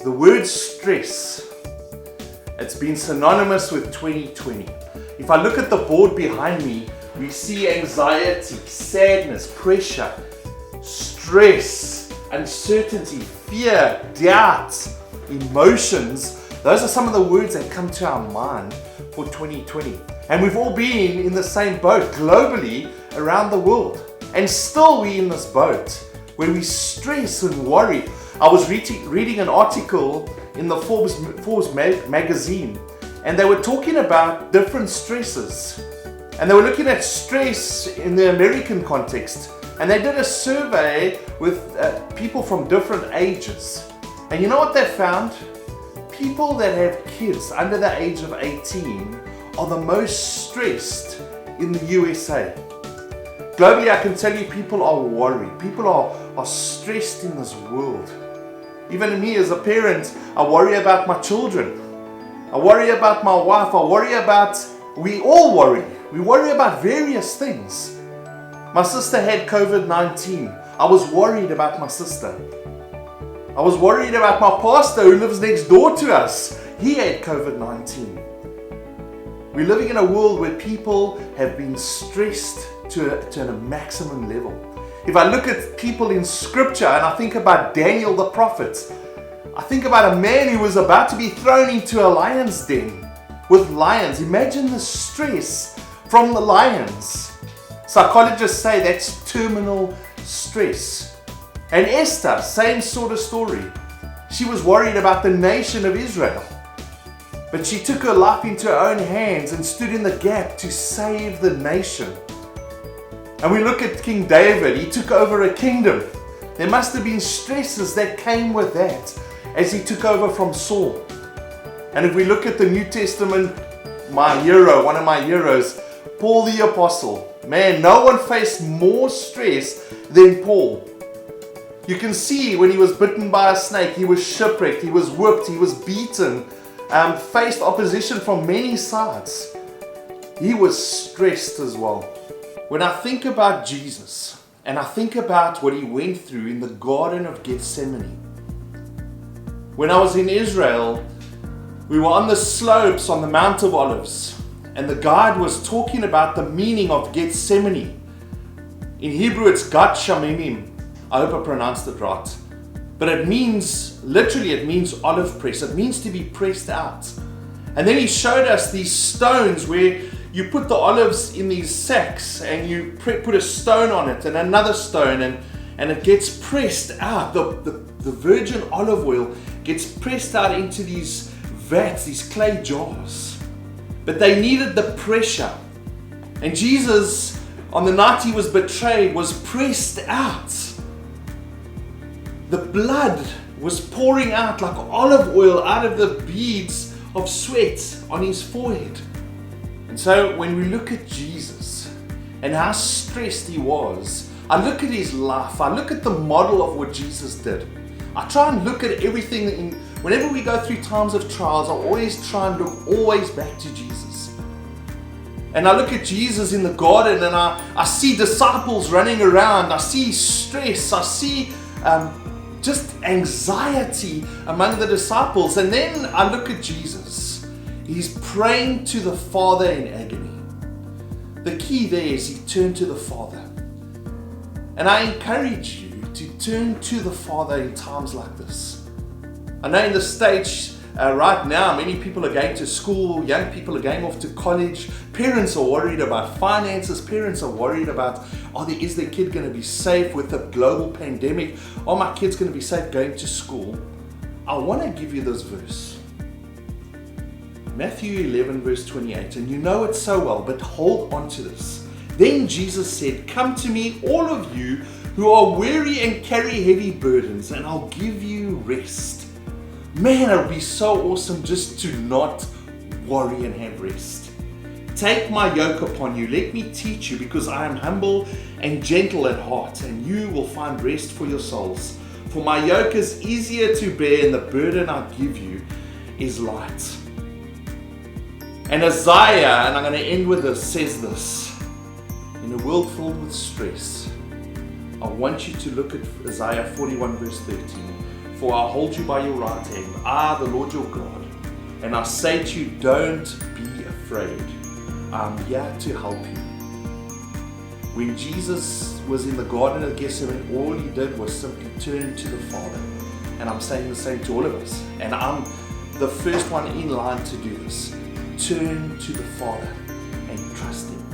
The word stress, it's been synonymous with 2020. If I look at the board behind me, we see anxiety, sadness, pressure, stress, uncertainty, fear, doubt, emotions. Those are some of the words that come to our mind for 2020. And we've all been in the same boat globally around the world. And still we're in this boat where we stress and worry. I was reading an article in the Forbes magazine, and they were talking about different stresses. And they were looking at stress in the American context. And they did a survey with people from different ages. And you know what they found? People that have kids under the age of 18 are the most stressed in the USA. Globally, I can tell you people are worried. People are stressed in this world. Even me as a parent, I worry about my children. I worry about my wife. We all worry. We worry about various things. My sister had COVID-19. I was worried about my sister. I was worried about my pastor who lives next door to us. He had COVID-19. We're living in a world where people have been stressed to a maximum level. If I look at people in scripture and I think about Daniel the prophet, I think about a man who was about to be thrown into a lion's den with lions. Imagine the stress from the lions. Psychologists say that's terminal stress. And Esther, same sort of story. She was worried about the nation of Israel. But she took her life into her own hands and stood in the gap to save the nation. And we look at King David. He took over a kingdom. There must have been stresses that came with that as he took over from Saul. And if we look at the New Testament, my hero, one of my heroes, Paul the Apostle. Man, no one faced more stress than Paul. You can see when he was bitten by a snake, he was shipwrecked, he was whipped, he was beaten, faced opposition from many sides. He was stressed as well. When I think about Jesus and I think about what he went through in the Garden of Gethsemane. When I was in Israel, we were on the slopes on the Mount of Olives, and the guide was talking about the meaning of Gethsemane. In Hebrew, it's Gat Shamimim. I hope I pronounced it right. But it means olive press. It means to be pressed out. And then he showed us these stones where you put the olives in these sacks and you put a stone on it and another stone and it gets pressed out. The virgin olive oil gets pressed out into these vats, these clay jars. But they needed the pressure. And Jesus, on the night he was betrayed, was pressed out. The blood was pouring out like olive oil out of the beads of sweat on his forehead. And so when we look at Jesus and how stressed he was, I look at his life, I look at the model of what Jesus did. I try and look at everything. Whenever we go through times of trials, I always try and look always back to Jesus. And I look at Jesus in the garden and I see disciples running around, I see stress, I see just anxiety among the disciples. And then I look at Jesus. He's praying to the Father in agony. The key there is he turned to the Father. And I encourage you to turn to the Father in times like this. I know in the States right now, many people are going to school, young people are going off to college. Parents are worried about finances. Parents are worried about, is their kid going to be safe with the global pandemic? Are my kids going to be safe going to school? I want to give you this verse. Matthew 11 verse 28, and you know it so well, but hold on to this. Then Jesus said, "Come to me, all of you who are weary and carry heavy burdens, and I'll give you rest." Man, it would be so awesome just to not worry and have rest. Take my yoke upon you, let me teach you, because I am humble and gentle at heart, and you will find rest for your souls. For my yoke is easier to bear, and the burden I give you is light. And Isaiah, and I'm going to end with this, says this: in a world filled with stress, I want you to look at Isaiah 41 verse 13. For I hold you by your right hand, I, the Lord your God, and I say to you, don't be afraid. I'm here to help you. When Jesus was in the Garden of Gethsemane, all he did was simply turn to the Father. And I'm saying the same to all of us. And I'm the first one in line to do this. Turn to the Father and trust him.